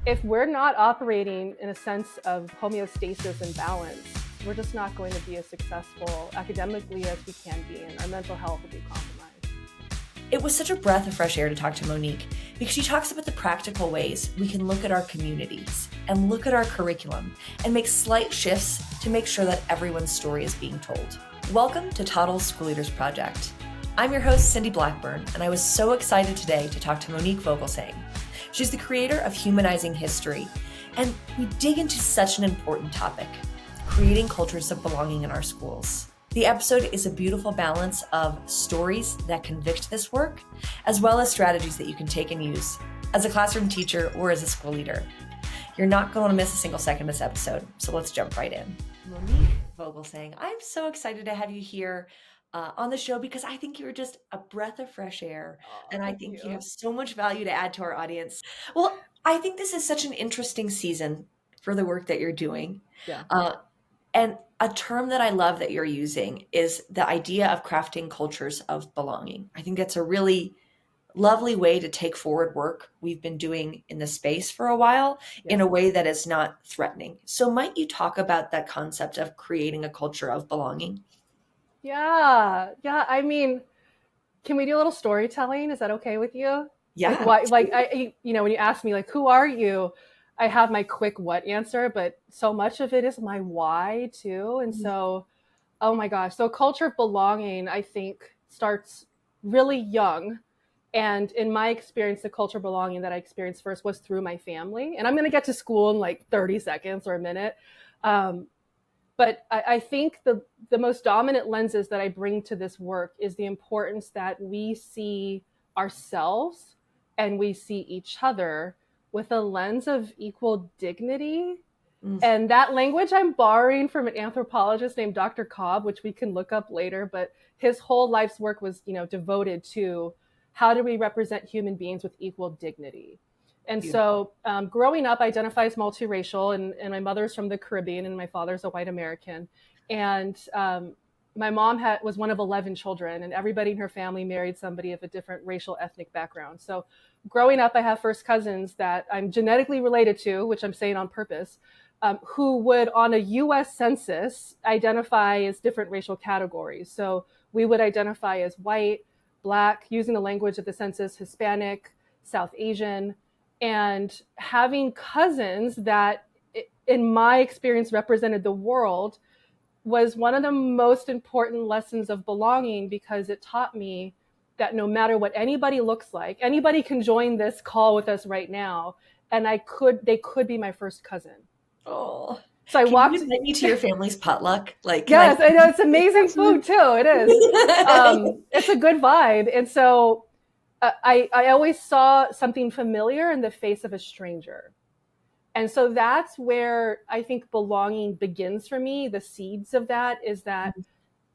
if we're not operating in a sense of homeostasis and balance, we're just not going to be as successful academically as we can be, and our mental health will be compromised. It was such a breath of fresh air to talk to Monique because she talks about the practical ways we can look at our communities and look at our curriculum and make slight shifts to make sure that everyone's story is being told. Welcome to Toddle's School Leaders Project. I'm your host, Cindy Blackburn, and I was so excited today to talk to Monique Vogelsang. She's the creator of Humanizing History, and we dig into such an important topic, creating cultures of belonging in our schools. The episode is a beautiful balance of stories that convict this work, as well as strategies that you can take and use as a classroom teacher or as a school leader. You're not going to miss a single second of this episode, so let's jump right in. Monique Vogelsang, I'm so excited to have you here on the show because I think you're just a breath of fresh air, and I think you have so much value to add to our audience. Well, I think this is such an interesting season for the work that you're doing. Yeah. And a term that I love that you're using is the idea of crafting cultures of belonging. I think that's a really lovely way to take forward work we've been doing in the space for a while in a way that is not threatening. So might you talk about that concept of creating a culture of belonging? Yeah. I mean, can we do a little storytelling? Is that okay with you? Yeah. When you ask me, like, who are you? I have my quick what answer, but so much of it is my why too. And so, oh my gosh. So culture of belonging, I think, starts really young. And in my experience, the culture of belonging that I experienced first was through my family. And I'm going to get to school in like 30 seconds or a minute. But I think the most dominant lenses that I bring to this work is the importance that we see ourselves and we see each other with a lens of equal dignity. And that language I'm borrowing from an anthropologist named Dr. Cobb, which we can look up later, but his whole life's work was, devoted to how do we represent human beings with equal dignity. And so growing up, I identify as multiracial, and my mother's from the Caribbean and my father's a white American. And my mom was one of 11 children, and everybody in her family married somebody of a different racial ethnic background. So growing up, I have first cousins that I'm genetically related to, which I'm saying on purpose, who would on a US census identify as different racial categories. So we would identify as white, Black, using the language of the census, Hispanic, South Asian, and having cousins that, in my experience, represented the world was one of the most important lessons of belonging, because it taught me that no matter what anybody looks like, anybody can join this call with us right now, and they could be my first cousin. Oh, so can you invite me to your family's potluck? Yes, I know, it's amazing food too. It is. It's a good vibe, and so I always saw something familiar in the face of a stranger. And so that's where I think belonging begins for me. The seeds of that is that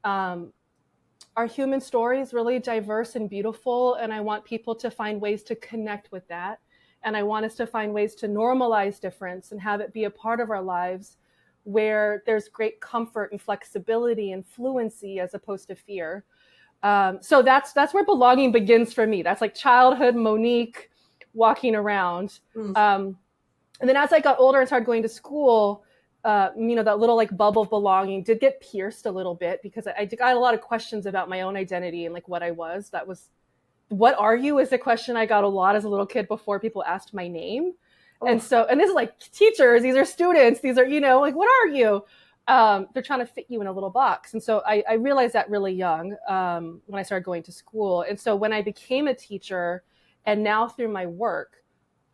our human story is really diverse and beautiful. And I want people to find ways to connect with that. And I want us to find ways to normalize difference and have it be a part of our lives where there's great comfort and flexibility and fluency as opposed to fear. So that's where belonging begins for me. That's like childhood Monique walking around. And then as I got older and started going to school, that little like bubble of belonging did get pierced a little bit, because I got a lot of questions about my own identity and like what I was. That was, what are you, is the question I got a lot as a little kid before people asked my name. Oh. And this is like teachers, these are students, these are, like, what are you? They're trying to fit you in a little box. And so I realized that really young when I started going to school. And so when I became a teacher, and now through my work,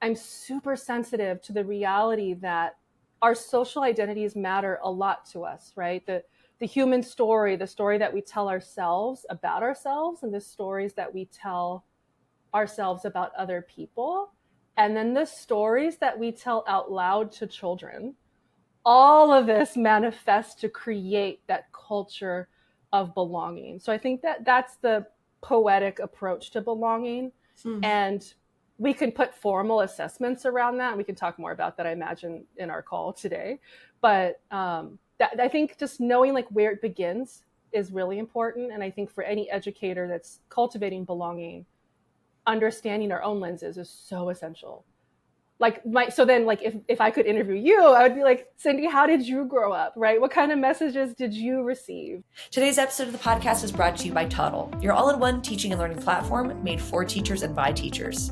I'm super sensitive to the reality that our social identities matter a lot to us, right? The human story, the story that we tell ourselves about ourselves, and the stories that we tell ourselves about other people, and then the stories that we tell out loud to children. All of this manifests to create that culture of belonging. So I think that that's the poetic approach to belonging. And we can put formal assessments around that, and we can talk more about that, I imagine, in our call today. But I think just knowing like where it begins is really important. And I think for any educator that's cultivating belonging, understanding our own lenses is so essential. like so then like if I could interview you, I would be like, Cindy, how did you grow up, right? What kind of messages did you receive? Today's episode of the podcast is brought to you by Toddle, your all-in-one teaching and learning platform made for teachers and by teachers.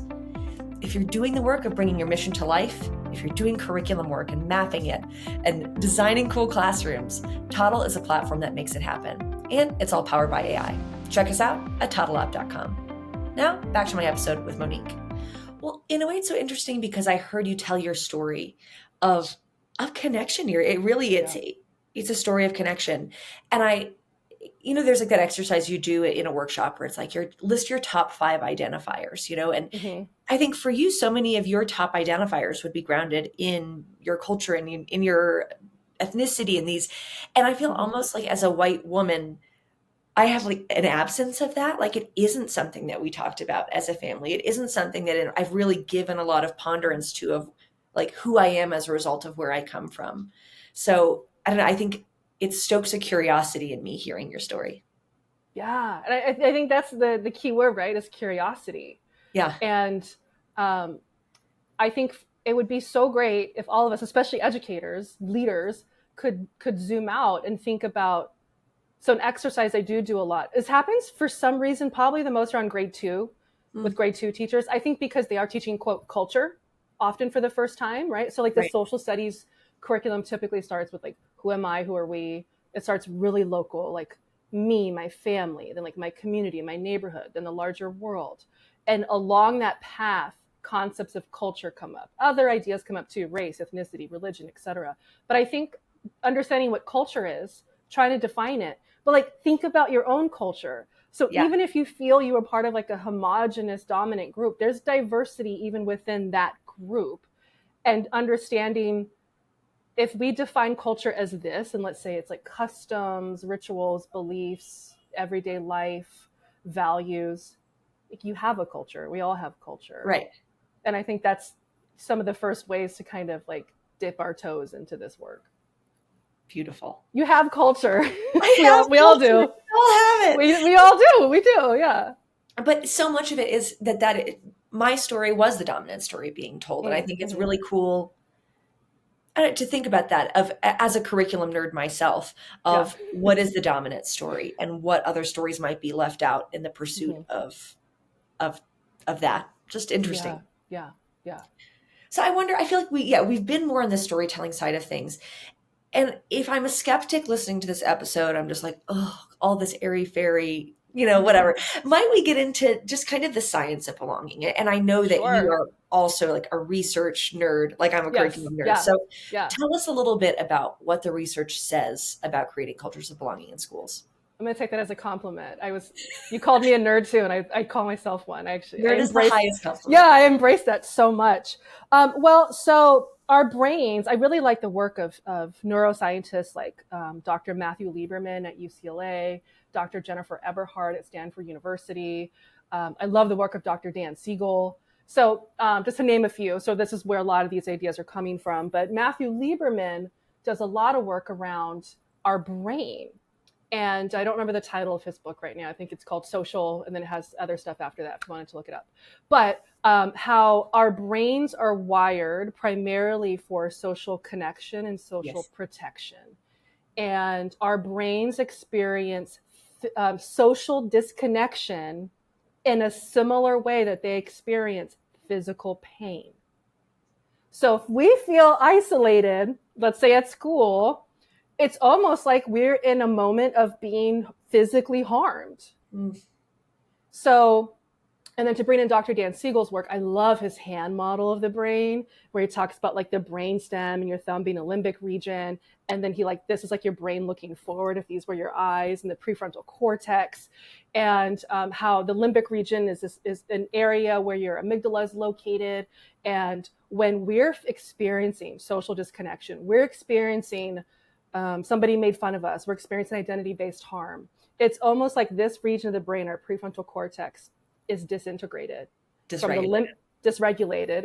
If you're doing the work of bringing your mission to life, if you're doing curriculum work and mapping it and designing cool classrooms, Toddle is a platform that makes it happen. And it's all powered by AI. Check us out at toddleapp.com. Now, back to my episode with Monique. Well, in a way, it's so interesting because I heard you tell your story of connection here. It really, it's a story of connection. And there's like that exercise you do in a workshop where it's like list your top 5 identifiers, and I think for you, so many of your top identifiers would be grounded in your culture and in your ethnicity and these. And I feel almost like as a white woman, I have like an absence of that. Like it isn't something that we talked about as a family. It isn't something that I've really given a lot of ponderance to of like who I am as a result of where I come from. So I don't know. I think it stokes a curiosity in me hearing your story. Yeah. And I think that's the key word, right? Is curiosity. Yeah. And I think it would be so great if all of us, especially educators, leaders, could zoom out and think about. So an exercise I do a lot. This happens for some reason, probably the most around grade 2 with grade 2 teachers. I think because they are teaching, quote, culture often for the first time, right? So like the social studies curriculum typically starts with like, who am I? Who are we? It starts really local, like me, my family, then like my community, my neighborhood, then the larger world. And along that path, concepts of culture come up. Other ideas come up too, race, ethnicity, religion, etc. But I think understanding what culture is, trying to define it, but like think about your own culture. So even if you feel you are part of like a homogenous dominant group, there's diversity even within that group. And understanding if we define culture as this, and let's say it's like customs, rituals, beliefs, everyday life, values, like you have a culture. We all have culture. Right. And I think that's some of the first ways to kind of like dip our toes into this work. Beautiful. You have culture. We all do. We all have it. We all do. We do. Yeah. But so much of it is my story was the dominant story being told. And I think it's really cool to think about that as a curriculum nerd myself of what is the dominant story and what other stories might be left out in the pursuit of that. Just interesting. Yeah. So I wonder, I feel like we've been more on the storytelling side of things. And if I'm a skeptic listening to this episode, I'm just like, oh, all this airy-fairy, whatever. Might we get into just kind of the science of belonging? And I know that you are also like a research nerd, like I'm a curriculum nerd. So tell us a little bit about what the research says about creating cultures of belonging in schools. I'm going to take that as a compliment. You called me a nerd too, and I call myself one. Nerd is the highest compliment. Yeah, I embrace that so much. So our brains, I really like the work of neuroscientists like Dr. Matthew Lieberman at UCLA, Dr. Jennifer Eberhardt at Stanford University. I love the work of Dr. Dan Siegel. So just to name a few, so this is where a lot of these ideas are coming from. But Matthew Lieberman does a lot of work around our brain. And I don't remember the title of his book right now. I think it's called Social, and then it has other stuff after that if you wanted to look it up. But how our brains are wired primarily for social connection and social protection. And our brains experience social disconnection in a similar way that they experience physical pain. So if we feel isolated, let's say at school, it's almost like we're in a moment of being physically harmed. So, and then to bring in Dr. Dan Siegel's work, I love his hand model of the brain, where he talks about like the brain stem and your thumb being a limbic region. And then this is like your brain looking forward if these were your eyes, and the prefrontal cortex, and how the limbic region is an area where your amygdala is located. And when we're experiencing social disconnection, we're experiencing somebody made fun of us, we're experiencing identity-based harm. It's almost like this region of the brain, our prefrontal cortex, is dysregulated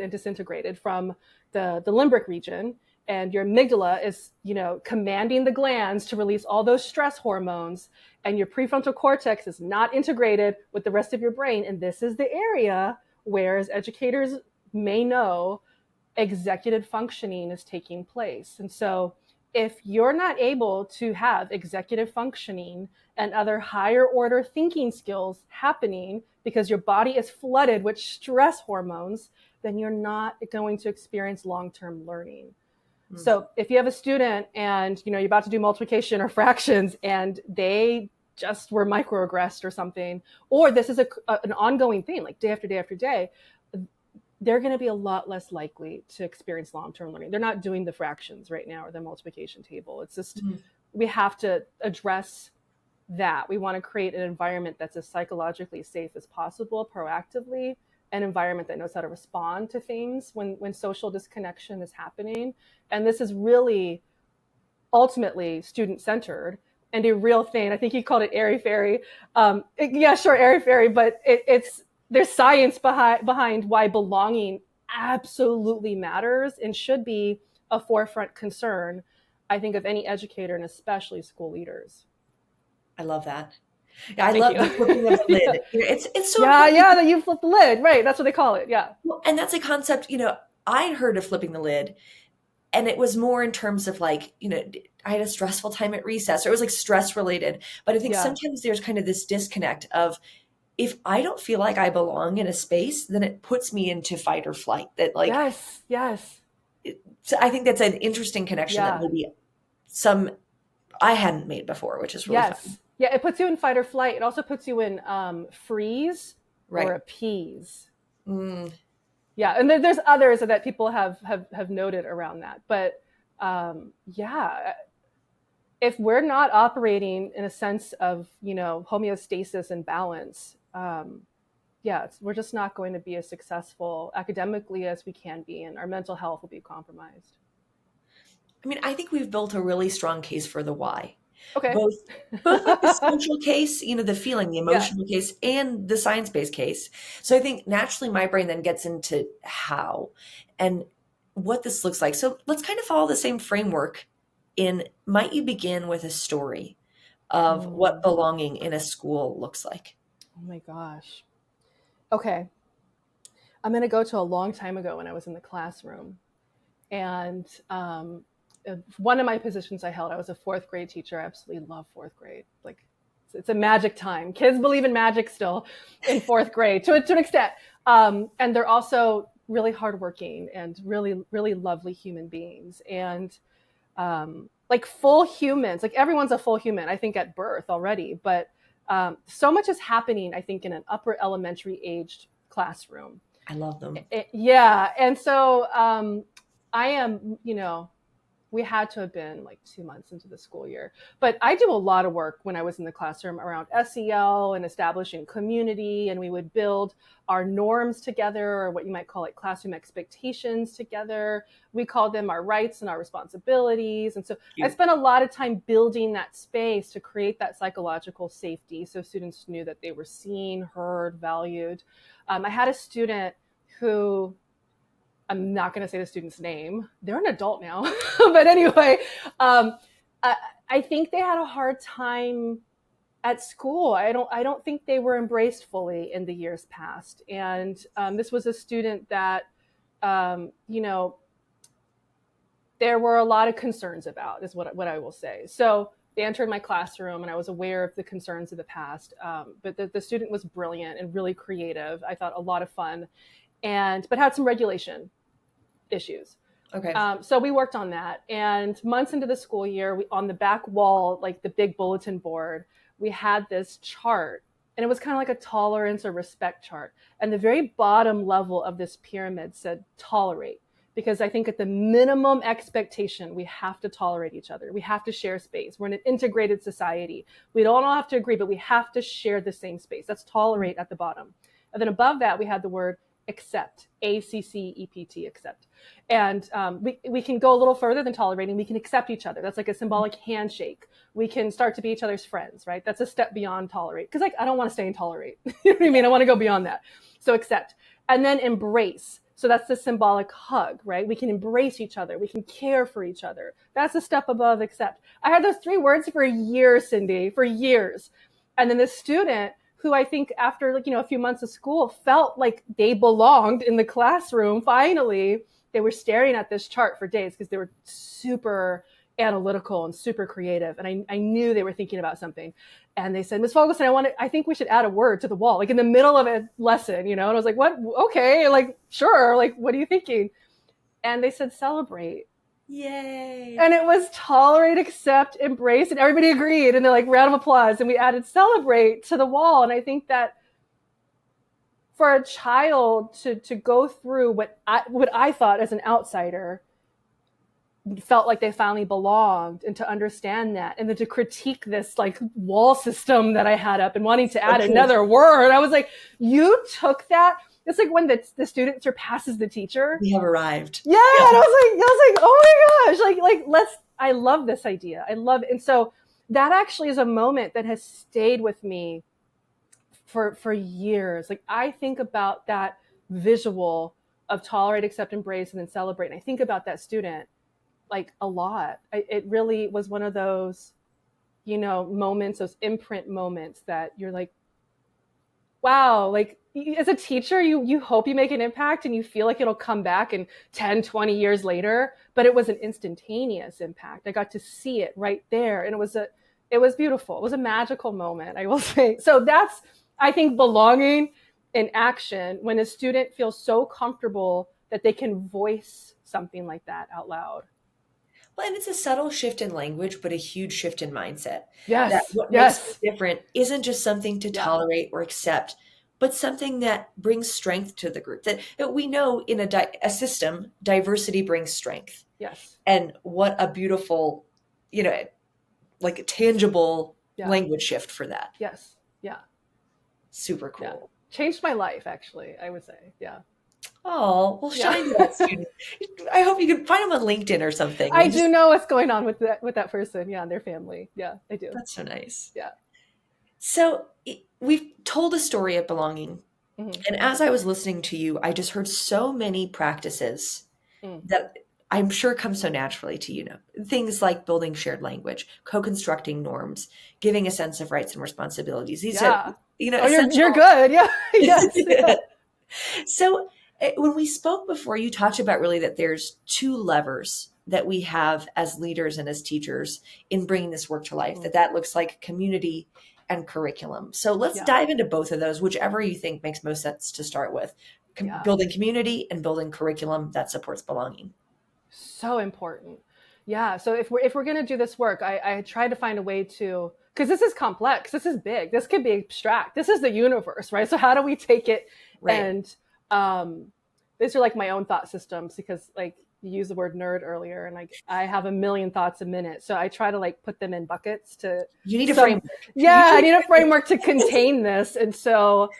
and disintegrated from the limbic region. And your amygdala is, commanding the glands to release all those stress hormones. And your prefrontal cortex is not integrated with the rest of your brain. And this is the area where, as educators may know, executive functioning is taking place. And so if you're not able to have executive functioning and other higher order thinking skills happening because your body is flooded with stress hormones, then you're not going to experience long-term learning. So if you have a student and you're about to do multiplication or fractions and they just were microaggressed or something, or this is an ongoing thing, like day after day after day, they're going to be a lot less likely to experience long-term learning. They're not doing the fractions right now or the multiplication table. It's just, we have to address that. We want to create an environment that's as psychologically safe as possible, proactively, an environment that knows how to respond to things when social disconnection is happening. And this is really ultimately student-centered and a real thing. I think he called it airy-fairy. Yeah, sure, airy-fairy, but there's science behind why belonging absolutely matters and should be a forefront concern, I think, of any educator and especially school leaders. I love that. Yeah, I love the flipping of the lid. Yeah. It's so that you flip the lid, right? That's what they call it. Yeah. Well, and that's a concept, I heard of flipping the lid, and it was more in terms of like, I had a stressful time at recess, or it was like stress related. But I think sometimes there's kind of this disconnect of, if I don't feel like I belong in a space, then it puts me into fight or flight. That like, yes. So I think that's an interesting connection that maybe I hadn't made before, which is really fun. Yeah, it puts you in fight or flight. It also puts you in freeze or appease. Yeah, and there's others that people have noted around that. But if we're not operating in a sense of homeostasis and balance, we're just not going to be as successful academically as we can be, and our mental health will be compromised. I mean, I think we've built a really strong case for the why. Okay. Both like the social case, the feeling, the emotional case, and the science-based case. So I think naturally my brain then gets into how and what this looks like. So let's kind of follow the same framework might you begin with a story of what belonging in a school looks like? Oh my gosh. Okay. I'm going to go to a long time ago when I was in the classroom. And one of my positions I held, I was a fourth grade teacher. I absolutely love fourth grade. Like, it's a magic time. Kids believe in magic still in fourth grade to an extent. And they're also really hardworking and really, really lovely human beings. And like full humans, like everyone's a full human, I think, at birth already. But so much is happening, I think, in an upper elementary aged classroom. I love them. And so I am, we had to have been like 2 months into the school year. But I do a lot of work when I was in the classroom around SEL and establishing community, and we would build our norms together, or what you might call like classroom expectations together. We called them our rights and our responsibilities. And so I spent a lot of time building that space to create that psychological safety so students knew that they were seen, heard, valued. I had a student who, I'm not going to say the student's name. They're an adult now. But anyway, I think they had a hard time at school. I don't think they were embraced fully in the years past. And this was a student that, there were a lot of concerns about, is what I will say. So they entered my classroom and I was aware of the concerns of the past. But the student was brilliant and really creative. I thought a lot of fun. But had some regulation issues. Okay. So we worked on that. And months into the school year, on the back wall, like the big bulletin board, we had this chart. And it was kind of like a tolerance or respect chart. And the very bottom level of this pyramid said tolerate. Because I think at the minimum expectation, we have to tolerate each other. We have to share space. We're in an integrated society. We don't all have to agree, but we have to share the same space. That's tolerate at the bottom. And then above that, we had the word accept, ACCEPT, accept. And we can go a little further than tolerating. We can accept each other. That's like a symbolic handshake. We can start to be each other's friends, right? That's a step beyond tolerate. Because I don't want to stay in tolerate. You know what I mean? I want to go beyond that. So accept. And then embrace. So that's the symbolic hug, right? We can embrace each other. We can care for each other. That's a step above accept. I had those 3 words for years, Cindy, for years. And then the student, who I think after a few months of school felt like they belonged in the classroom, finally, they were staring at this chart for days because they were super analytical and super creative. And I knew they were thinking about something. And they said, Ms. Vogelsang, I think we should add a word to the wall, like in the middle of a lesson, you know? And I was like, what? Okay. Like, sure. Like, what are you thinking? And they said, celebrate. Yay. And it was tolerate, accept, embrace, and everybody agreed. And they're like, round of applause. And we added celebrate to the wall. And I think that for a child to go through what I thought as an outsider felt like they finally belonged, and to understand that, and then to critique this like wall system that I had up and wanting to add another word. I was like, you took that. It's like when the student surpasses the teacher. We have arrived. Yeah. And I was like, oh my gosh, I love this idea. I love it. And so that actually is a moment that has stayed with me for years. Like, I think about that visual of tolerate, accept, embrace, and then celebrate. And I think about that student like a lot. It really was one of those, moments, those imprint moments that you're like, wow, like as a teacher, you hope you make an impact and you feel like it'll come back in 10, 20 years later, but it was an instantaneous impact. I got to see it right there. And it was beautiful. It was a magical moment, I will say. So that's, I think, belonging in action, when a student feels so comfortable that they can voice something like that out loud. Well, and it's a subtle shift in language, but a huge shift in mindset. Yes. That what makes it different isn't just something to tolerate or accept, but something that brings strength to the group. That we know in a system, diversity brings strength. Yes. And what a beautiful, like a tangible language shift for that. Yes. Yeah. Super cool. Yeah. Changed my life, actually, I would say. Yeah. Oh, well, shine to that student. I hope you can find them on LinkedIn or something. I do know what's going on with that person. Yeah, and their family. Yeah, I do. That's so nice. Yeah. So we've told a story of belonging. Mm-hmm. And as I was listening to you, I just heard so many practices that I'm sure come so naturally to you. Things like building shared language, co-constructing norms, giving a sense of rights and responsibilities. These are, you're good. Yeah. Yes. Yeah. So when we spoke before, you talked about really that there's two levers that we have as leaders and as teachers in bringing this work to life, that looks like community and curriculum. So let's dive into both of those, whichever you think makes most sense to start with. Building community and building curriculum that supports belonging. So important. Yeah. So if we're going to do this work, I try to find a way to, because this is complex, this is big, this could be abstract, this is the universe, right? So how do we take it? Right. And these are like my own thought systems, because like you used the word nerd earlier, and like I have a million thoughts a minute. So I try to like put them in buckets to. You need a framework. Yeah, I need a framework to contain this. And so,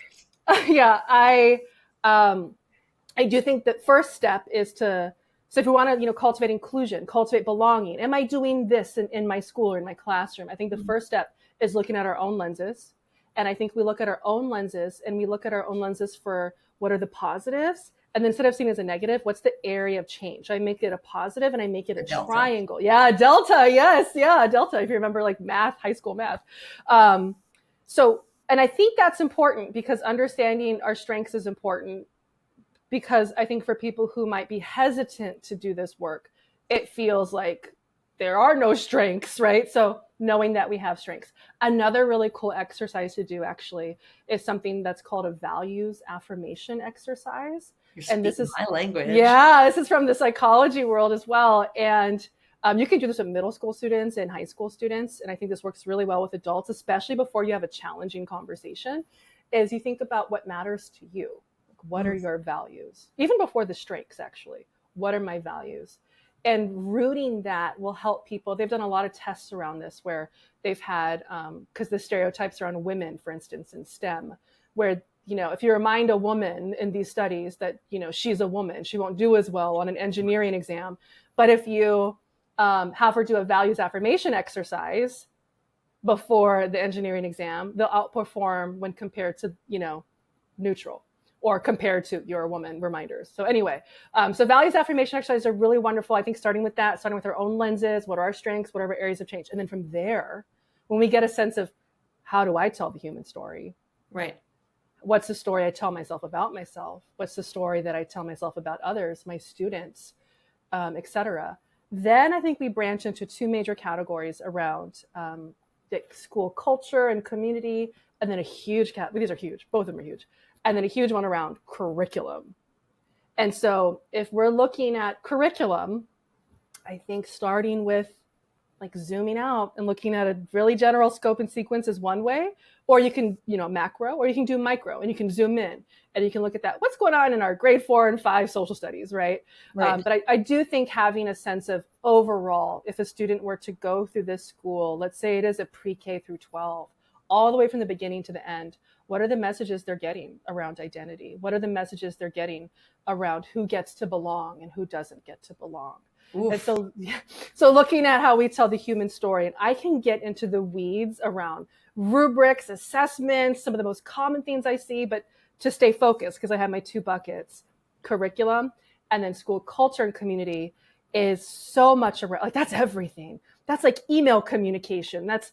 I do think that first step is to. So if we want to, cultivate inclusion, cultivate belonging, am I doing this in my school or in my classroom? I think the first step is looking at our own lenses. And I think we look at our own lenses, and we look at our own lenses for what are the positives. And then instead of seeing it as a negative, what's the area of change? I make it a positive and I make it a triangle. Yeah, delta. Yes. Yeah, delta. If you remember like math, high school math. And I think that's important, because understanding our strengths is important, because I think for people who might be hesitant to do this work, it feels like there are no strengths, right? So knowing that we have strengths. Another really cool exercise to do actually is something that's called a values affirmation exercise. And this is my language. Yeah, this is from the psychology world as well. And you can do this with middle school students and high school students. And I think this works really well with adults, especially before you have a challenging conversation, is you think about what matters to you. What are your values? Even before the strengths, actually. What are my values? And rooting that will help people. They've done a lot of tests around this where they've had, because the stereotypes around women, for instance, in STEM, where, if you remind a woman in these studies that, she's a woman, she won't do as well on an engineering exam. But if you have her do a values affirmation exercise before the engineering exam, they'll outperform when compared to, neutral, or compared to you're a woman reminders. So anyway, so values affirmation exercises are really wonderful. I think starting with our own lenses, what are our strengths, what are our areas of change? And then from there, when we get a sense of how do I tell the human story? Right. What's the story I tell myself about myself? What's the story that I tell myself about others, my students, etc.? Then I think we branch into two major categories around school culture and community, and then a huge these are huge, both of them are huge, and then a huge one around curriculum. And so if we're looking at curriculum, I think starting with like zooming out and looking at a really general scope and sequence is one way, or you can, macro, or you can do micro, and you can zoom in and you can look at that. What's going on in our grade 4 and 5 social studies, right? But I do think having a sense of overall, if a student were to go through this school, let's say it is a pre-K through 12, all the way from the beginning to the end, what are the messages they're getting around identity? What are the messages they're getting around who gets to belong and who doesn't get to belong? Oof. And so looking at how we tell the human story, and I can get into the weeds around rubrics, assessments, some of the most common things I see, but to stay focused, because I have my two buckets, curriculum and then school culture and community is so much around, like that's everything. That's like email communication. That's,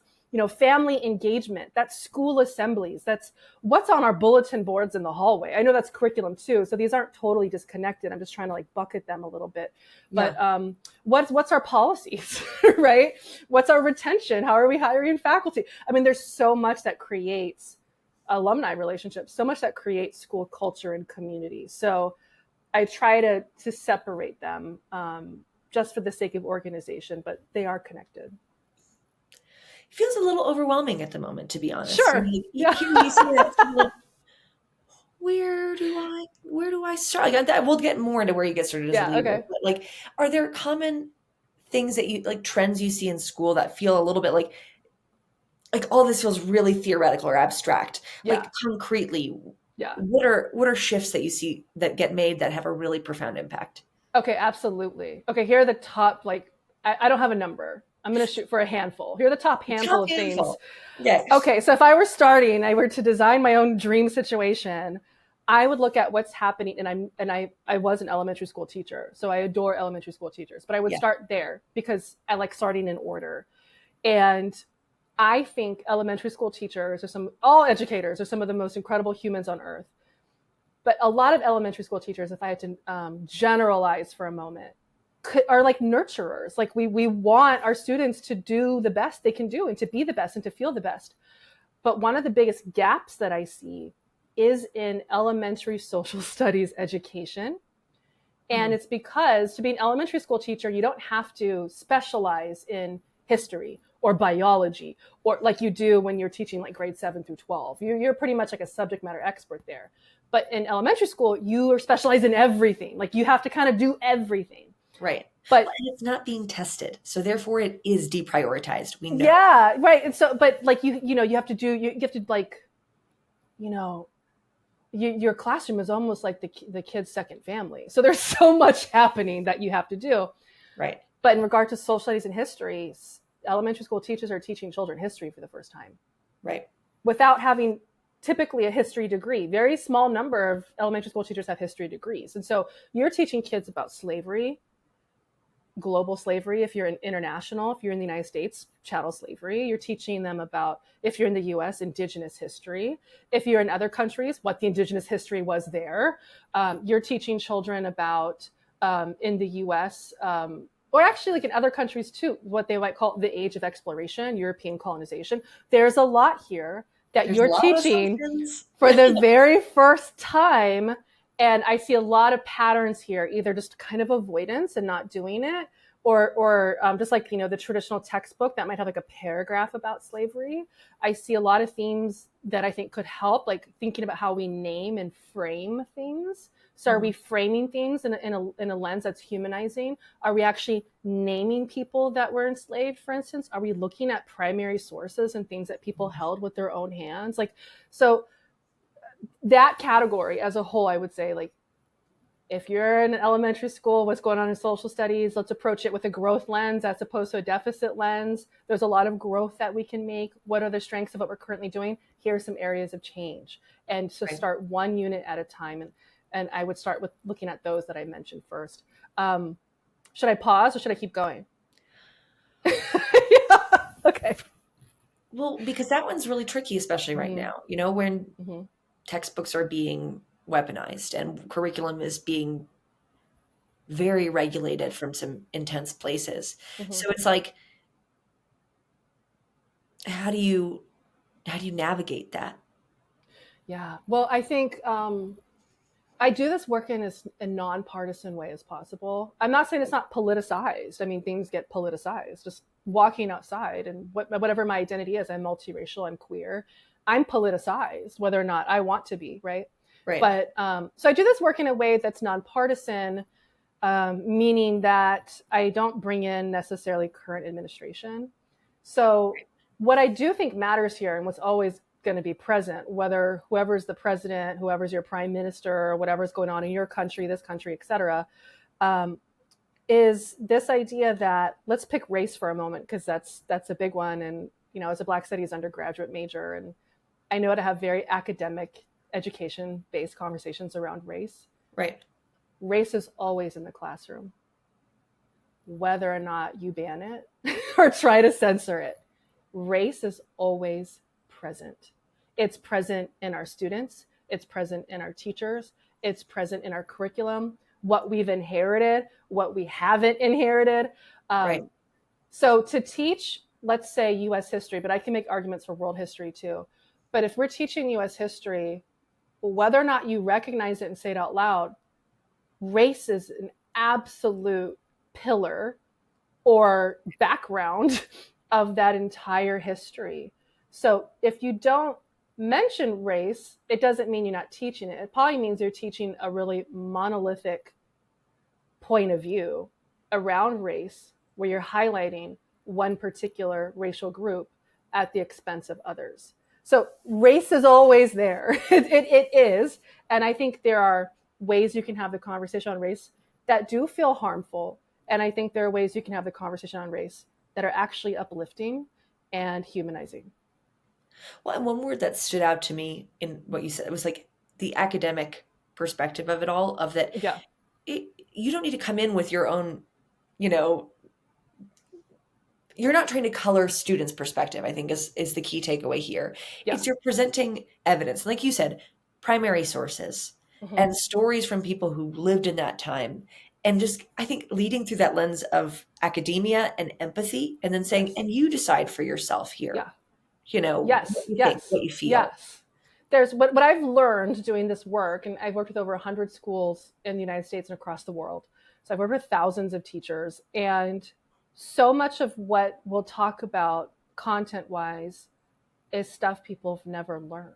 family engagement. That's school assemblies. That's what's on our bulletin boards in the hallway. I know that's curriculum too. So these aren't totally disconnected. I'm just trying to like bucket them a little bit. But what's our policies, right? What's our retention? How are we hiring faculty? I mean, there's so much that creates alumni relationships, so much that creates school culture and community. So I try to separate them just for the sake of organization, but they are connected. It feels a little overwhelming at the moment, to be honest. Sure. Where do I start? Like, we'll get more into where you get started as a leader. Okay. But like, are there common things that you like, trends you see in school that feel a little bit like all this feels really theoretical or abstract? Like concretely, what are shifts that you see that get made that have a really profound impact? Okay, absolutely. Okay, here are the top, I don't have a number. I'm going to shoot for a handful. Here are the top handful of things. Yes. Okay, so if I were to design my own dream situation, I would look at what's happening. And I was an elementary school teacher, so I adore elementary school teachers. But I would start there because I like starting in order. And I think elementary school teachers all educators are some of the most incredible humans on earth. But a lot of elementary school teachers, if I had to generalize for a moment, are like nurturers. Like we want our students to do the best they can do and to be the best and to feel the best. But one of the biggest gaps that I see is in elementary social studies education. And it's because to be an elementary school teacher, you don't have to specialize in history or biology or like you do when you're teaching like grade 7 through 12. You're pretty much like a subject matter expert there. But in elementary school, you are specialized in everything. Like you have to kind of do everything. Right. But it's not being tested. So therefore it is deprioritized. We know. Yeah. Right. And so, but like, you have to like, your classroom is almost like the kid's second family. So there's so much happening that you have to do. Right. But in regard to social studies and history, elementary school teachers are teaching children history for the first time. Right. Without having typically a history degree. Very small number of elementary school teachers have history degrees. And so you're teaching kids about slavery, global slavery, if you're international, if you're in the United States, chattel slavery. You're teaching them about, if you're in the US, indigenous history. If you're in other countries, what the indigenous history was there. You're teaching children about, in the US, or actually like in other countries too, what they might call the age of exploration, European colonization. There's a lot here that you're teaching for the very first time. And I see a lot of patterns here, either just kind of avoidance and not doing it, or just like, the traditional textbook that might have like a paragraph about slavery. I see a lot of themes that I think could help, like thinking about how we name and frame things. So are we framing things in a lens that's humanizing? Are we actually naming people that were enslaved, for instance? Are we looking at primary sources and things that people held with their own hands? Like, so that category as a whole, I would say, like, if you're in elementary school, what's going on in social studies, let's approach it with a growth lens as opposed to a deficit lens. There's a lot of growth that we can make. What are the strengths of what we're currently doing? Here are some areas of change. And so start one unit at a time. And I would start with looking at those that I mentioned first. Should I pause or should I keep going? Okay. Well, because that one's really tricky, especially right now, when textbooks are being weaponized and curriculum is being very regulated from some intense places. Mm-hmm. So it's like, how do you navigate that? Yeah. Well, I think I do this work in as a nonpartisan way as possible. I'm not saying it's not politicized. I mean, things get politicized. Just walking outside and whatever my identity is, I'm multiracial, I'm queer, I'm politicized, whether or not I want to be, right? Right. But so I do this work in a way that's nonpartisan, meaning that I don't bring in necessarily current administration. So what I do think matters here, and what's always going to be present, whether whoever's the president, whoever's your prime minister, or whatever's going on in your country, this country, et cetera, is this idea that, let's pick race for a moment, because that's a big one. And, as a Black Studies undergraduate major, and I know how to have very academic, education-based conversations around race. Right. Race is always in the classroom, whether or not you ban it or try to censor it. Race is always present. It's present in our students. It's present in our teachers. It's present in our curriculum, what we've inherited, what we haven't inherited. Right. So to teach, let's say, U.S. history, but I can make arguments for world history too. But if we're teaching U.S. history, whether or not you recognize it and say it out loud, race is an absolute pillar or background of that entire history. So if you don't mention race, it doesn't mean you're not teaching it. It probably means you're teaching a really monolithic point of view around race, where you're highlighting one particular racial group at the expense of others. So race is always there. It is. And I think there are ways you can have the conversation on race that do feel harmful. And I think there are ways you can have the conversation on race that are actually uplifting and humanizing. Well, and one word that stood out to me in what you said, it was like the academic perspective of it all, of that. Yeah. You don't need to come in with your own, you're not trying to color students' perspective, I think is the key takeaway here. Yeah. It's you're presenting evidence. Like you said, primary sources Mm-hmm. and stories from people who lived in that time. And just, I think, leading through that lens of academia and empathy, and then saying, Yes. and you decide for yourself here. Yeah. What you think, what you feel. Yes. There's what I've learned doing this work, and I've worked with over 100 schools in the United States and across the world. So I've worked with thousands of teachers, and so much of what we'll talk about content-wise is stuff people have never learned.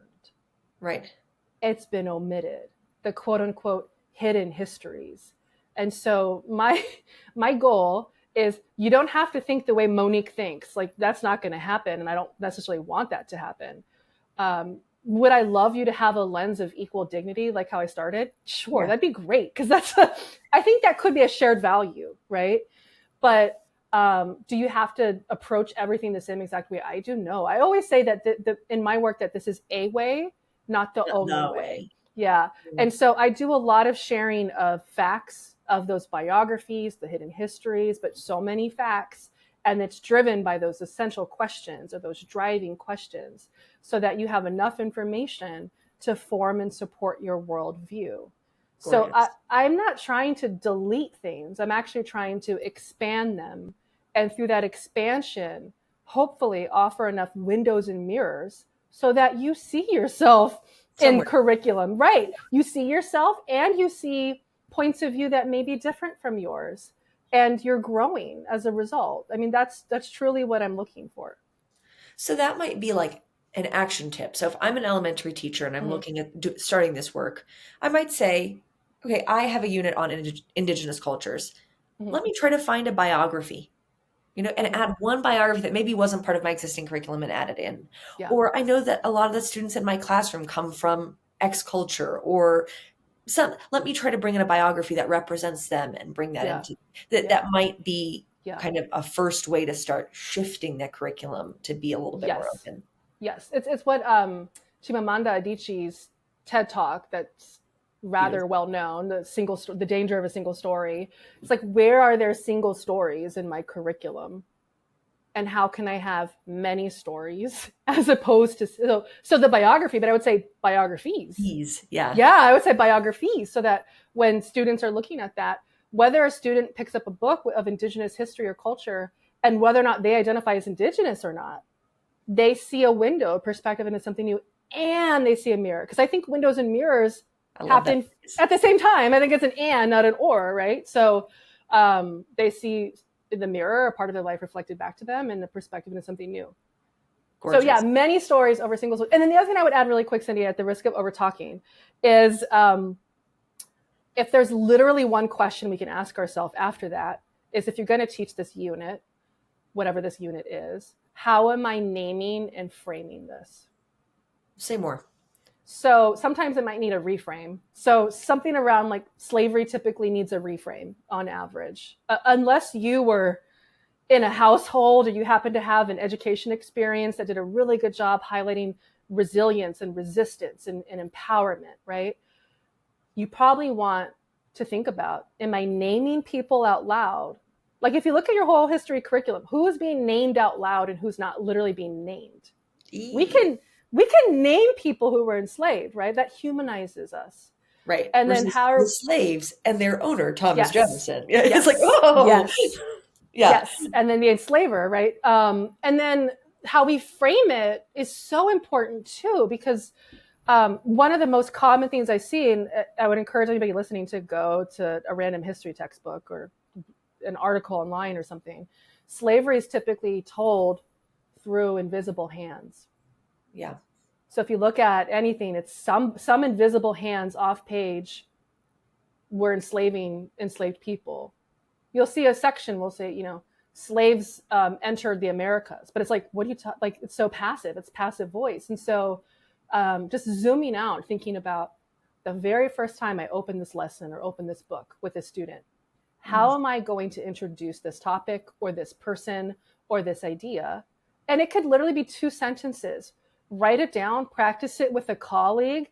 Right. It's been omitted, the quote unquote hidden histories. And so my goal is, you don't have to think the way Monique thinks. Like, that's not going to happen. And I don't necessarily want that to happen. Would I love you to have a lens of equal dignity, like how I started? Sure, yeah. That'd be great. Because I think that could be a shared value, right? But do you have to approach everything the same exact way I do? No. I always say that in my work, that this is a way, not the only way. Yeah. Mm-hmm. And so I do a lot of sharing of facts, of those biographies, the hidden histories, but so many facts. And it's driven by those essential questions, or those driving questions, so that you have enough information to form and support your worldview. So I'm not trying to delete things. I'm actually trying to expand them. And through that expansion, hopefully offer enough windows and mirrors so that you see yourself somewhere in curriculum, right? You see yourself, and you see points of view that may be different from yours, and you're growing as a result. I mean, that's truly what I'm looking for. So that might be like an action tip. So if I'm an elementary teacher and I'm looking at starting this work, I might say, okay, I have a unit on indigenous cultures. Let me try to find a biography, and add one biography that maybe wasn't part of my existing curriculum and add it in. Yeah. Or I know that a lot of the students in my classroom come from X culture, or let me try to bring in a biography that represents them and bring that into that. That might be kind of a first way to start shifting the curriculum to be a little bit more open. Yes. It's what Chimamanda Adichie's TED Talk that's rather well known, the danger of a single story. It's like, where are there single stories in my curriculum? and how can I have many stories as opposed to, so the biography, but I would say biographies. Yeah, I would say biographies, so that when students are looking at that, whether a student picks up a book of Indigenous history or culture, and whether or not they identify as Indigenous or not, they see a window, a perspective into something new, and they see a mirror. Because I think windows and mirrors happen at the same time. I think it's an and, not an or, right? So they see in the mirror a part of their life reflected back to them, and the perspective into something new. Gorgeous. So yeah, many stories over single stories. And then the other thing I would add really quick, Cindy, at the risk of over talking, is if there's literally one question we can ask ourselves after that, is if you're going to teach this unit, whatever this unit is, how am I naming and framing this? Say more. So sometimes it might need a reframe. So something around like slavery typically needs a reframe on average, unless you were in a household or you happen to have an education experience that did a really good job highlighting resilience and resistance and empowerment, right? You probably want to think about, am I naming people out loud? Like if you look at your whole history curriculum, who is being named out loud and who's not literally being named? We can name people who were enslaved, right? That humanizes us. Right. And then how are the slaves and their owner, Thomas Jefferson. Yes. It's like, oh, yes. Yeah. Yes. And then the enslaver, right? And then how we frame it is so important too, because one of the most common things I see, and I would encourage anybody listening to go to a random history textbook or an article online or something. Slavery is typically told through invisible hands. Yeah. So if you look at anything, it's some invisible hands off page were enslaved people. You'll see a section will say, slaves entered the Americas, but it's like, what do you like? It's so passive. It's passive voice. And so just zooming out, thinking about the very first time I opened this lesson or opened this book with a student, how am I going to introduce this topic or this person or this idea? And it could literally be 2 sentences. Write it down, practice it with a colleague,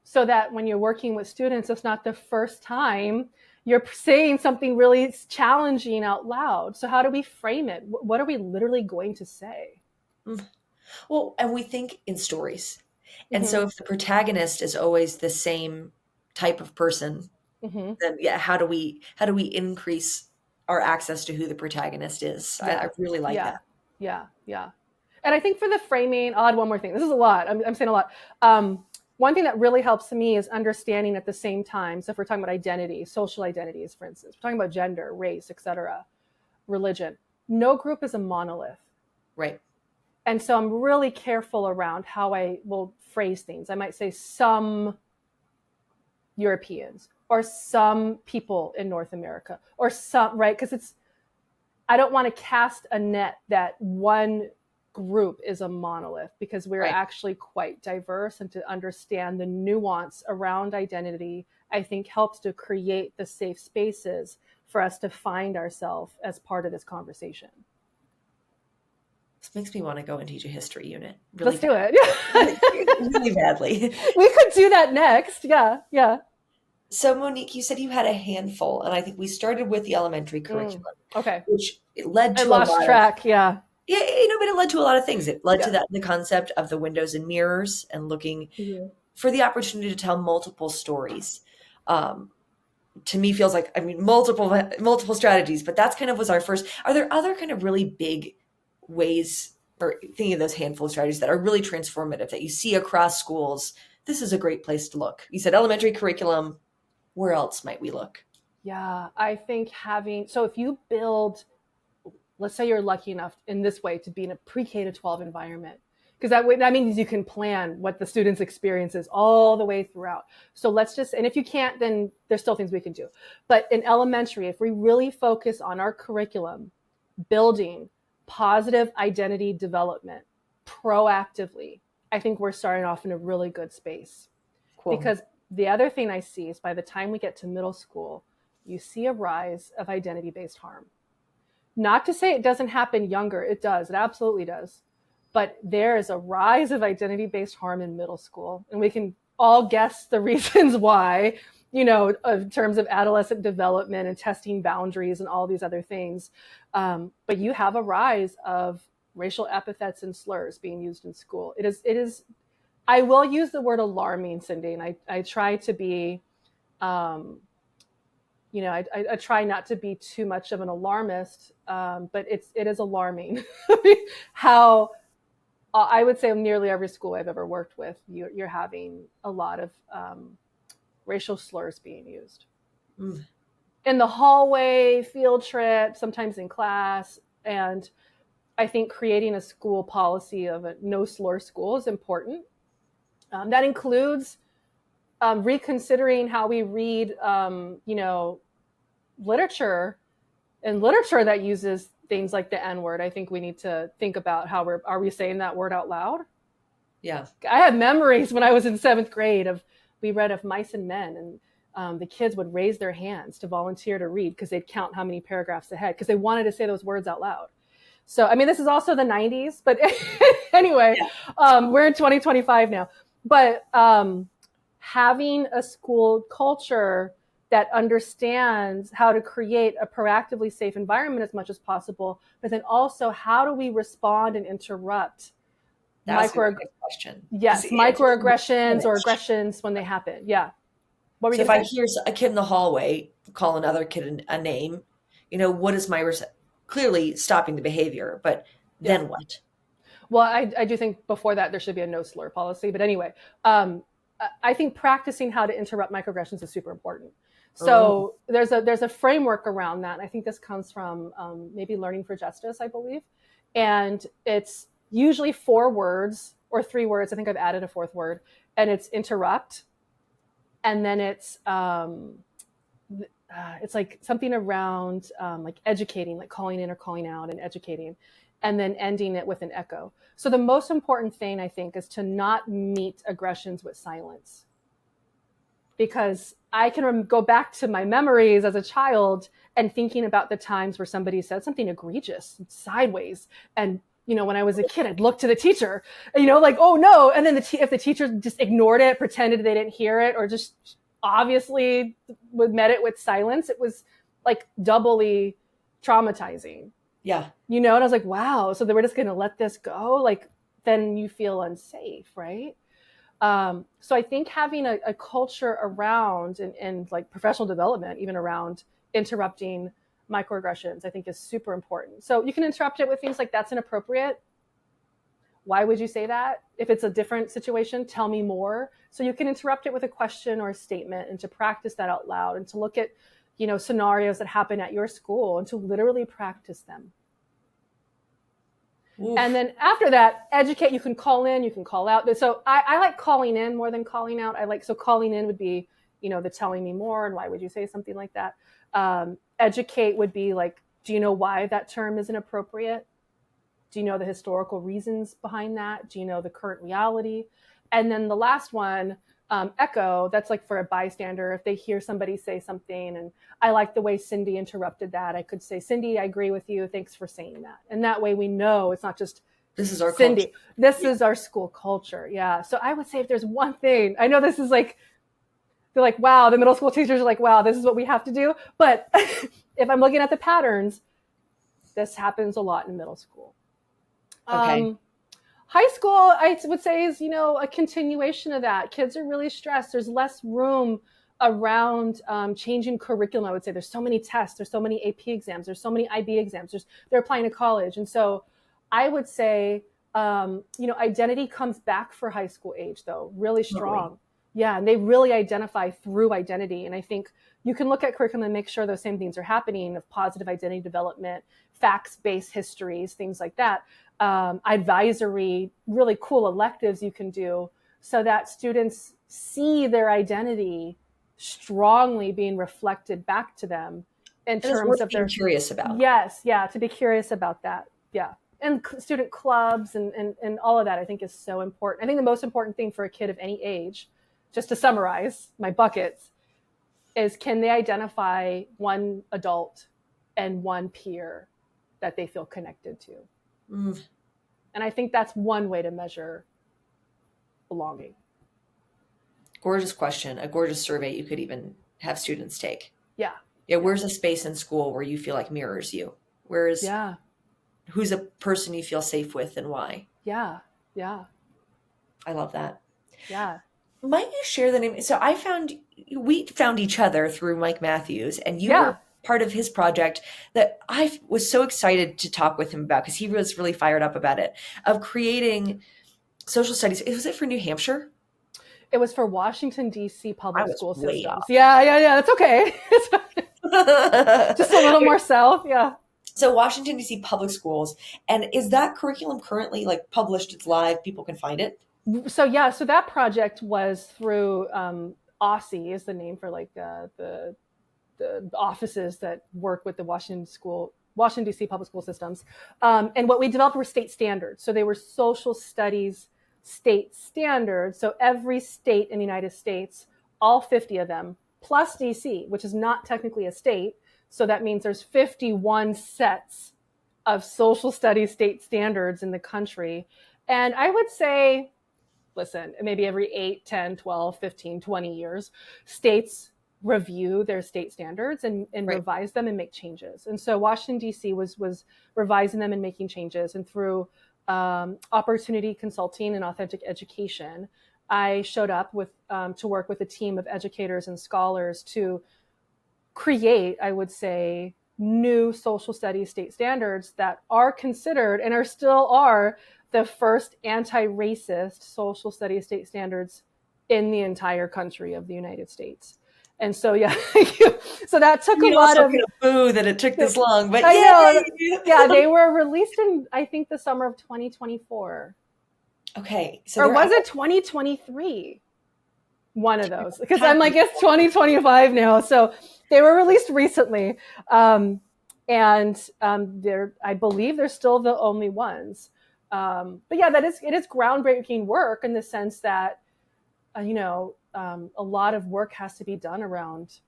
so that when you're working with students, it's not the first time you're saying something really challenging out loud. So how do we frame it? What are we literally going to say? Well, and we think in stories. And so if the protagonist is always the same type of person, then how do we increase our access to who the protagonist is? Yeah. I really like that. Yeah. And I think for the framing, I'll add one more thing. This is a lot. I'm saying a lot. One thing that really helps me is understanding at the same time. So if we're talking about identity, social identities, for instance, we're talking about gender, race, etc., religion. No group is a monolith. Right. And so I'm really careful around how I will phrase things. I might say some Europeans or some people in North America or some, right? Because I don't want to cast a net that one group is a monolith, because we're actually quite diverse, and to understand the nuance around identity, I think helps to create the safe spaces for us to find ourselves as part of this conversation. This makes me want to go and teach a history unit. Really Let's do it. Really badly. We could do that next. Yeah. So Monique, you said you had a handful, and I think we started with the elementary curriculum. Okay. Which led to I lost track. Yeah. Yeah, but it led to a lot of things. It led to the concept of the windows and mirrors, and looking for the opportunity to tell multiple stories. To me, feels like, multiple strategies, but that's kind of was our first. Are there other kind of really big ways, or thinking of those handful of strategies that are really transformative that you see across schools? This is a great place to look. You said elementary curriculum. Where else might we look? Yeah, I think so if you build, let's say you're lucky enough in this way to be in a pre-K to 12 environment, because that means you can plan what the student's experience is all the way throughout. So and if you can't, then there's still things we can do. But in elementary, if we really focus on our curriculum, building positive identity development proactively, I think we're starting off in a really good space. Cool. Because the other thing I see is by the time we get to middle school, you see a rise of identity-based harm. Not to say it doesn't happen younger. It does. It absolutely does. But there is a rise of identity-based harm in middle school. And we can all guess the reasons why. in terms of adolescent development and testing boundaries and all these other things. But you have a rise of racial epithets and slurs being used in school. It is, I will use the word alarming, Cindy, and I try to be, I try not to be too much of an alarmist, but it is alarming how I would say nearly every school I've ever worked with, you're having a lot of racial slurs being used in the hallway, field trip, sometimes in class. And I think creating a school policy of a no slur school is important. That includes reconsidering how we read, literature that uses things like the N word. I think we need to think about how are we saying that word out loud? Yeah. I have memories when I was in 7th grade we read of Mice and Men, and the kids would raise their hands to volunteer to read because they'd count how many paragraphs ahead because they wanted to say those words out loud. So, I mean, this is also the 90s, but anyway, we're in 2025 now. But having a school culture that understands how to create a proactively safe environment as much as possible, but then also how do we respond and interrupt question. Yes, microaggressions or aggressions when they happen. Yeah. So if I hear a kid in the hallway call another kid a name, what is my clearly stopping the behavior, but then what? Well, I do think before that there should be a no slur policy. But anyway, I think practicing how to interrupt microaggressions is super important. So there's a framework around that. And I think this comes from maybe Learning for Justice, I believe. And it's usually 4 words or 3 words. I think I've added a 4th word. And it's interrupt. And then it's like something around like educating, like calling in or calling out and educating, and then ending it with an echo. So the most important thing, I think, is to not meet aggressions with silence. Because I can go back to my memories as a child and thinking about the times where somebody said something egregious, sideways. And, when I was a kid, I'd look to the teacher, like, oh no. And then if the teacher just ignored it, pretended they didn't hear it, or just obviously met it with silence, it was like doubly traumatizing. Yeah. And I was like, wow, so they were just going to let this go? Like, then you feel unsafe, right? So I think having a culture around and like professional development, even around interrupting microaggressions, I think is super important. So you can interrupt it with things like, that's inappropriate. Why would you say that? If it's a different situation, tell me more. So you can interrupt it with a question or a statement, and to practice that out loud, and to look at, scenarios that happen at your school and to literally practice them. Oof. And then after that, educate. You can call in, you can call out. So I like calling in more than calling out. So calling in would be, the telling me more and why would you say something like that. Educate would be like, do you know why that term isn't appropriate? Do you know the historical reasons behind that? Do you know the current reality? And then the last one, echo, that's like for a bystander. If they hear somebody say something, and I like the way Cindy interrupted that, I could say, Cindy, I agree with you. Thanks for saying that. And that way we know it's not just this is our Cindy. Culture. This is our school culture. Yeah. So I would say if there's one thing, I know this is like, they're like, wow, the middle school teachers are like, wow, this is what we have to do. But if I'm looking at the patterns, this happens a lot in middle school. Okay. High school, I would say, is, a continuation of that. Kids are really stressed. There's less room around changing curriculum. I would say there's so many tests. There's so many AP exams. There's so many IB exams. They're applying to college. And so I would say, identity comes back for high school age, though, really strong. Totally. Yeah, and they really identify through identity. And I think you can look at curriculum and make sure those same things are happening, of positive identity development, facts-based histories, things like that. Advisory, really cool electives you can do so that students see their identity strongly being reflected back to them in terms of being curious about. Yes, yeah, to be curious about that. Yeah. And student clubs and all of that, I think, is so important. I think the most important thing for a kid of any age, just to summarize my buckets, is can they identify one adult and one peer that they feel connected to? And I think that's one way to measure belonging. Gorgeous question, a gorgeous survey you could even have students take. Yeah. Yeah, Yeah. where's a space in school where you feel like mirrors you? Yeah. Who's a person you feel safe with and why? Yeah. Yeah. I love that. Yeah. Might you share the name? So we found each other through Mike Matthews, and you were Yeah. part of his project that I was so excited to talk with him about because he was really fired up about it, of creating social studies. Was it for New Hampshire? It was for Washington, D.C. I public was school way systems. off. Yeah. Yeah. Yeah. That's okay. Just a little more south. Yeah. So Washington, D.C. public schools. And is that curriculum currently like published? It's live. People can find it. So yeah, so that project was through OSSI is the name for like the offices that work with the Washington D.C. public school systems, and what we developed were state standards. So they were social studies state standards. So every state in the United States, all 50 of them, plus D.C., which is not technically a state. So that means there's 51 sets of social studies state standards in the country. And I would say, listen, maybe every 8, 10, 12, 15, 20 years, states review their state standards and Right. revise them and make changes. And so Washington, D.C. was revising them and making changes. And through opportunity consulting and authentic education, I showed up to work with a team of educators and scholars to create, I would say, new social studies state standards that are considered and still are the first anti-racist social studies state standards in the entire country of the United States. And so, yeah, so that took a lot of boo that it took this long, but I know, yeah, they were released in, I think, the summer of 2024. Okay, so or was it 2023? One of those, because I'm like, it's 2025 now. So they were released recently, and I believe they're still the only ones. But yeah, it is groundbreaking work in the sense that, a lot of work has to be done around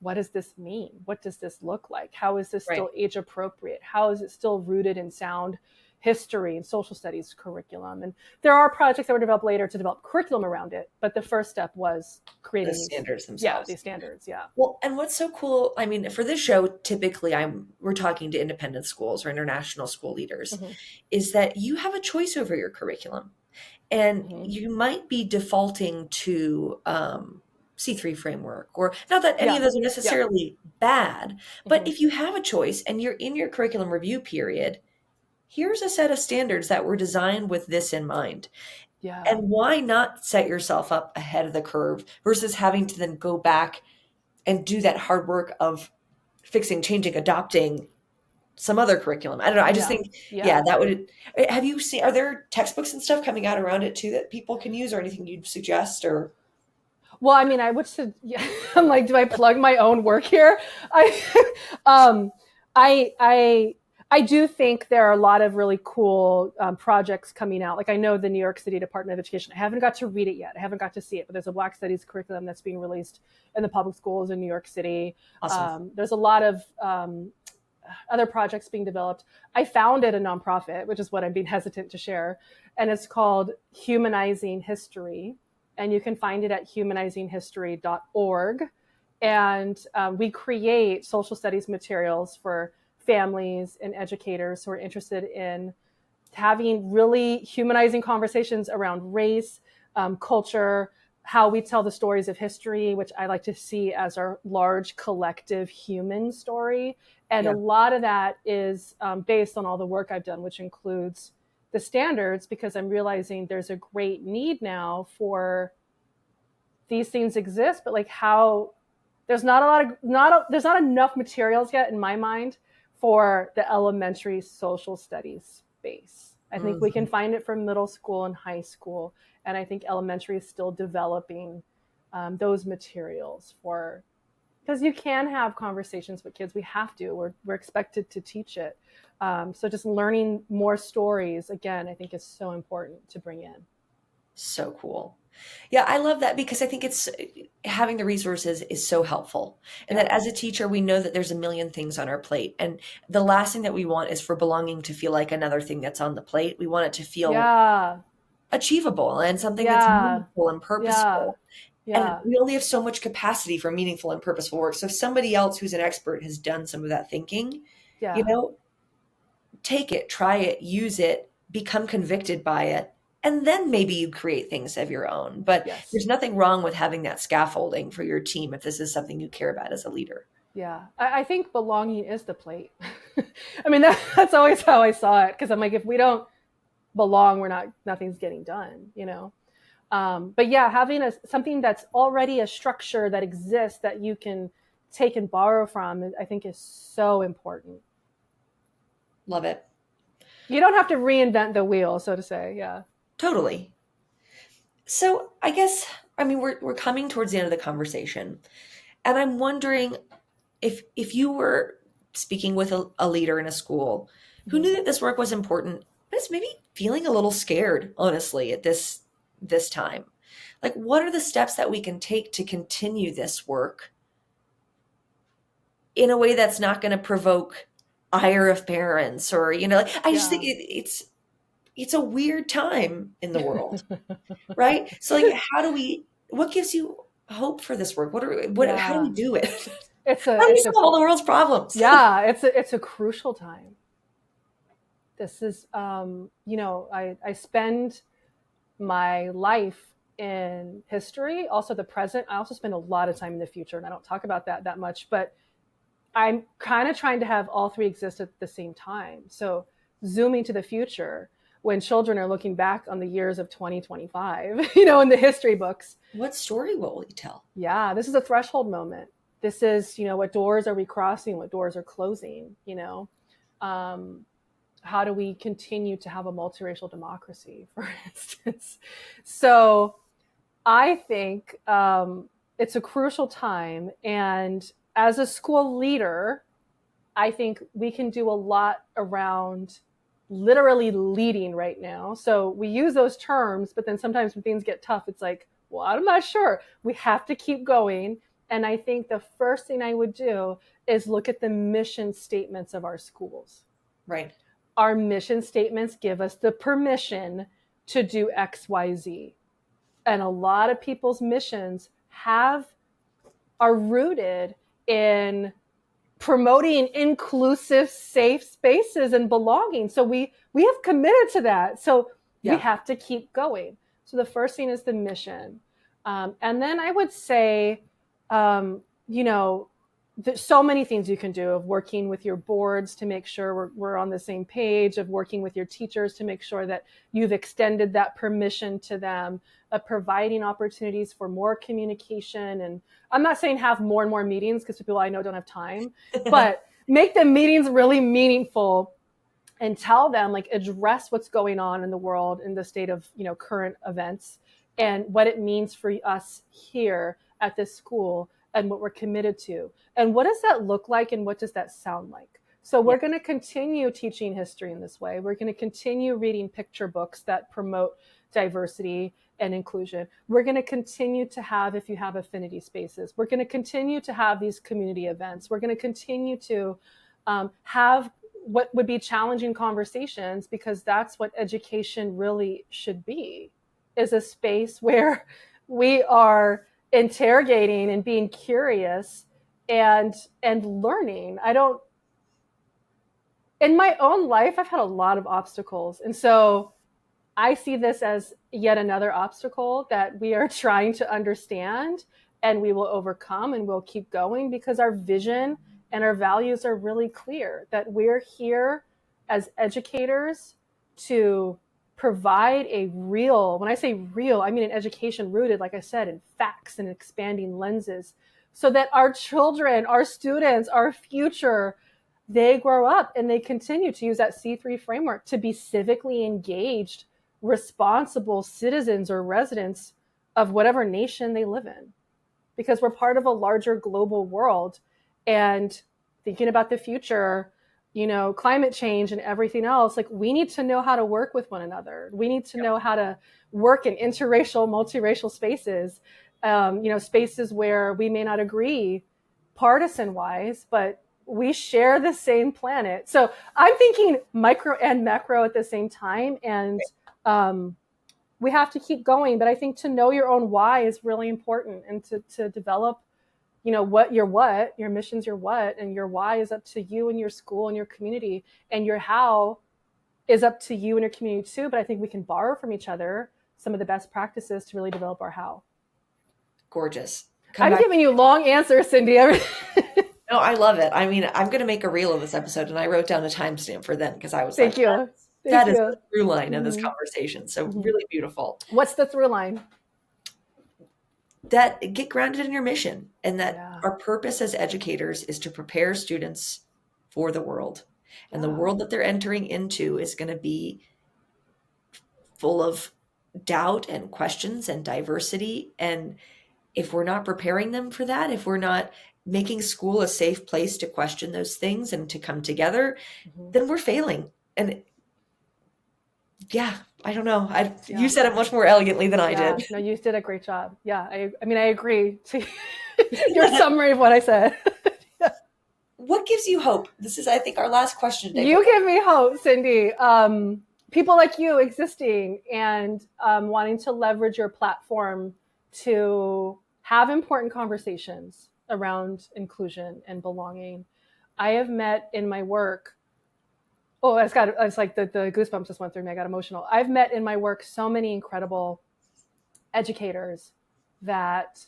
what does this mean? What does this look like? How is this still age appropriate? How is it still rooted in sound history and social studies curriculum? And there are projects that were developed later to develop curriculum around it, but the first step was creating the standards themselves. Yeah, these standards. Yeah. Well, and what's so cool, I mean, for this show, typically we're talking to independent schools or international school leaders, is that you have a choice over your curriculum. And you might be defaulting to C3 framework, or not that any of those are necessarily bad, but if you have a choice and you're in your curriculum review period, here's a set of standards that were designed with this in mind. Yeah. And why not set yourself up ahead of the curve versus having to then go back and do that hard work of fixing, changing, adopting some other curriculum? I don't know. I just think, that would, have you seen, are there textbooks and stuff coming out around it too that people can use, or anything you'd suggest? Or well, I mean, I would say, I'm like, do I plug my own work here? I do think there are a lot of really cool projects coming out. Like, I know the New York City Department of Education, I haven't got to read it yet. I haven't got to see it, but there's a Black Studies curriculum that's being released in the public schools in New York City. Awesome. There's a lot of other projects being developed. I founded a nonprofit, which is what I'm being hesitant to share, and it's called Humanizing History. And you can find it at humanizinghistory.org. And we create social studies materials for families and educators who are interested in having really humanizing conversations around race, culture, how we tell the stories of history, which I like to see as our large collective human story. And a lot of that is based on all the work I've done, which includes the standards, because I'm realizing there's a great need now for these things exist, but like how there's not enough materials yet in my mind for the elementary social studies space. I think we can find it from middle school and high school. And I think elementary is still developing those materials because you can have conversations with kids. We have to, we're expected to teach it. So just learning more stories, again, I think is so important to bring in. So cool. Yeah, I love that, because I think it's having the resources is so helpful. And that as a teacher, we know that there's a million things on our plate. And the last thing that we want is for belonging to feel like another thing that's on the plate. We want it to feel achievable and something that's meaningful and purposeful. And Yeah. we only have so much capacity for meaningful and purposeful work. So if somebody else who's an expert has done some of that thinking, you Yeah. know, take it, try it, use it, become convicted by it, and then maybe you create things of your own. But Yes. there's nothing wrong with having that scaffolding for your team if this is something you care about as a leader. Yeah. I think belonging is the plate. I mean, that's always how I saw it. Cause I'm like, if we don't belong, nothing's getting done, you know? But yeah, having something that's already a structure that exists that you can take and borrow from, I think is so important. Love it. You don't have to reinvent the wheel, so to say. Yeah. Totally. So I guess, I mean, we're coming towards the end of the conversation, and I'm wondering if you were speaking with a leader in a school who Mhm. knew that this work was important, but is maybe feeling a little scared, honestly, at this time. Like, what are the steps that we can take to continue this work in a way that's not going to provoke ire of parents, or like, I just think Yeah. it's a weird time in the world, right? So like, what gives you hope for this work? How do we Yeah. do it? It's How a, do we it's a, solve all the world's problems? yeah, it's a crucial time. This is, I spend my life in history, also the present. I also spend a lot of time in the future, and I don't talk about that much, but I'm kind of trying to have all three exist at the same time. So zooming to the future, when children are looking back on the years of 2025, in the history books. What story will we tell? Yeah, this is a threshold moment. This is, what doors are we crossing? What doors are closing? Um, how do we continue to have a multiracial democracy, for instance? So I think it's a crucial time. And as a school leader, I think we can do a lot around literally leading right now. So we use those terms, but then sometimes when things get tough, it's like, well, I'm not sure. We have to keep going. And I think the first thing I would do is look at the mission statements of our schools. Right. Our mission statements give us the permission to do XYZ. And a lot of people's missions are rooted in promoting inclusive, safe spaces and belonging. So we have committed to that. So we Yeah. have to keep going. So the first thing is the mission. And then I would say, you know, there's so many things you can do, of working with your boards to make sure we're on the same page, of working with your teachers to make sure that you've extended that permission to them, of providing opportunities for more communication. And I'm not saying have more and more meetings, because people I know don't have time, but make the meetings really meaningful and tell them, like, address what's going on in the world in the state of, current events, and what it means for us here at this school, and what we're committed to. And what does that look like, and what does that sound like? So we're going to continue teaching history in this way. We're going to continue reading picture books that promote diversity and inclusion. We're going to continue to have, if you have affinity spaces, we're going to continue to have these community events. We're going to continue to have what would be challenging conversations, because that's what education really should be, is a space where we are interrogating and being curious and learning. In my own life, I've had a lot of obstacles. And so I see this as yet another obstacle that we are trying to understand, and we will overcome, and we'll keep going, because our vision and our values are really clear, that we're here as educators to provide a real, when I say real, I mean an education rooted, like I said, in facts and expanding lenses, so that our children, our students, our future, they grow up and they continue to use that C3 framework to be civically engaged, responsible citizens or residents of whatever nation they live in, because we're part of a larger global world. And thinking about the future, climate change and everything else, like, we need to know how to work with one another. We need to know how to work in interracial, multiracial spaces, spaces where we may not agree partisan wise, but we share the same planet. So I'm thinking micro and macro at the same time. And we have to keep going. But I think to know your own why is really important, and to develop, what your mission's your what, and your why is up to you and your school and your community, and your how is up to you and your community too. But I think we can borrow from each other some of the best practices to really develop our how. Gorgeous. I'm giving you long answers, Cindy. No, I love it. I mean, I'm going to make a reel of this episode, and I wrote down a timestamp for then because I was Thank like, you. that is the through line of this conversation. So really beautiful. What's the through line? That get grounded in your mission, and that our purpose as educators is to prepare students for the world. And the world that they're entering into is going to be full of doubt and questions and diversity. And if we're not preparing them for that, if we're not making school a safe place to question those things and to come together, then we're failing. And I don't know. You said it much more elegantly than I did. No, you did a great job. Yeah, I agree to your summary of what I said. What gives you hope? This is, I think, our last question today. You give me hope, Cindy. People like you existing and wanting to leverage your platform to have important conversations around inclusion and belonging. I have met in my work, it's like the goosebumps just went through me. I got emotional. I've met in my work so many incredible educators that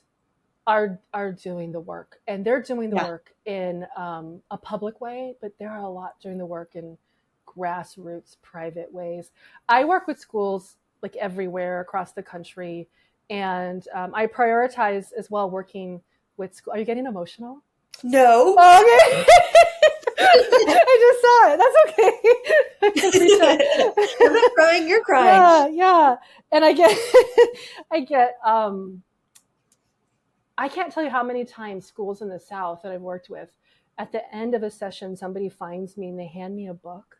are doing the work, and they're doing the work in a public way, but there are a lot doing the work in grassroots, private ways. I work with schools like everywhere across the country, and I prioritize as well working with school. Are you getting emotional? No. Oh, okay. I just saw it. That's okay. I'm not crying. You're crying. Yeah. And I can't tell you how many times schools in the South that I've worked with, at the end of a session, somebody finds me and they hand me a book,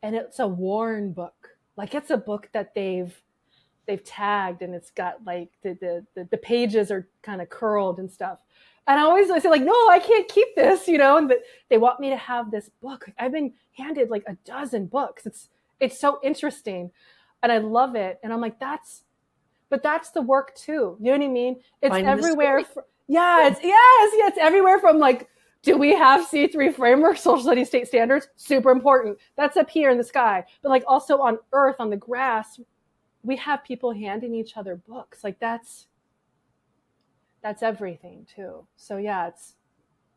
and it's a worn book. Like, it's a book that they've tagged, and it's got like the pages are kind of curled and stuff. And I say like, no, I can't keep this, and they want me to have this book. I've been handed like a dozen books. It's so interesting, and I love it. And I'm like, that's the work too. You know what I mean? It's everywhere. It's everywhere from like, do we have C3 framework, social studies, state standards? Super important. That's up here in the sky. But like also on earth, on the grass, we have people handing each other books. Like that's everything too. So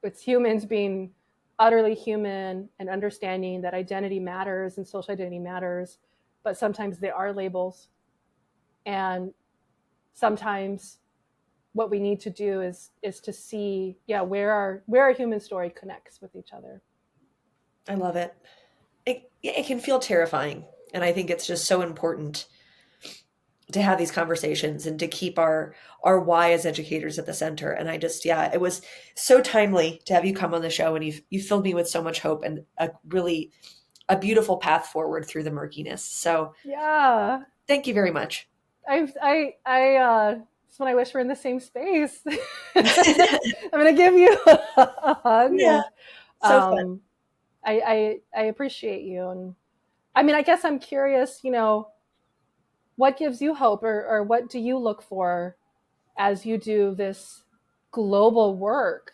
it's humans being utterly human and understanding that identity matters and social identity matters, but sometimes they are labels. And sometimes what we need to do is to see, where our human story connects with each other. I love it. It can feel terrifying. And I think it's just so important to have these conversations and to keep our why as educators at the center. And I just, it was so timely to have you come on the show, and you filled me with so much hope and a beautiful path forward through the murkiness. So thank you very much. I just when I wish we're in the same space. I'm going to give you a hug. Yeah. So fun. I appreciate you. And I mean, I guess I'm curious, what gives you hope, or what do you look for as you do this global work?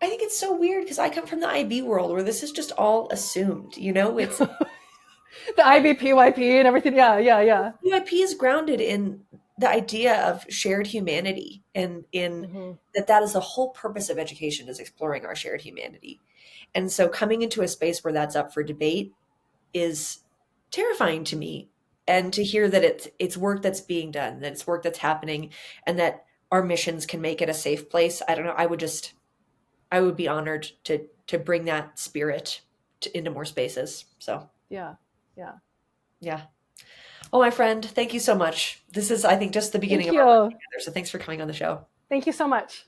I think it's so weird because I come from the IB world where this is just all assumed, it's the IB, PYP and everything. Yeah. PYP is grounded in the idea of shared humanity, and in that is the whole purpose of education, is exploring our shared humanity. And so coming into a space where that's up for debate is terrifying to me. And to hear that it's work that's being done, that it's work that's happening, and that our missions can make it a safe place. I don't know. I would be honored to bring that spirit into more spaces. So yeah. Oh, my friend, thank you so much. This is, I think, just the beginning of our work together. So thanks for coming on the show. Thank you so much.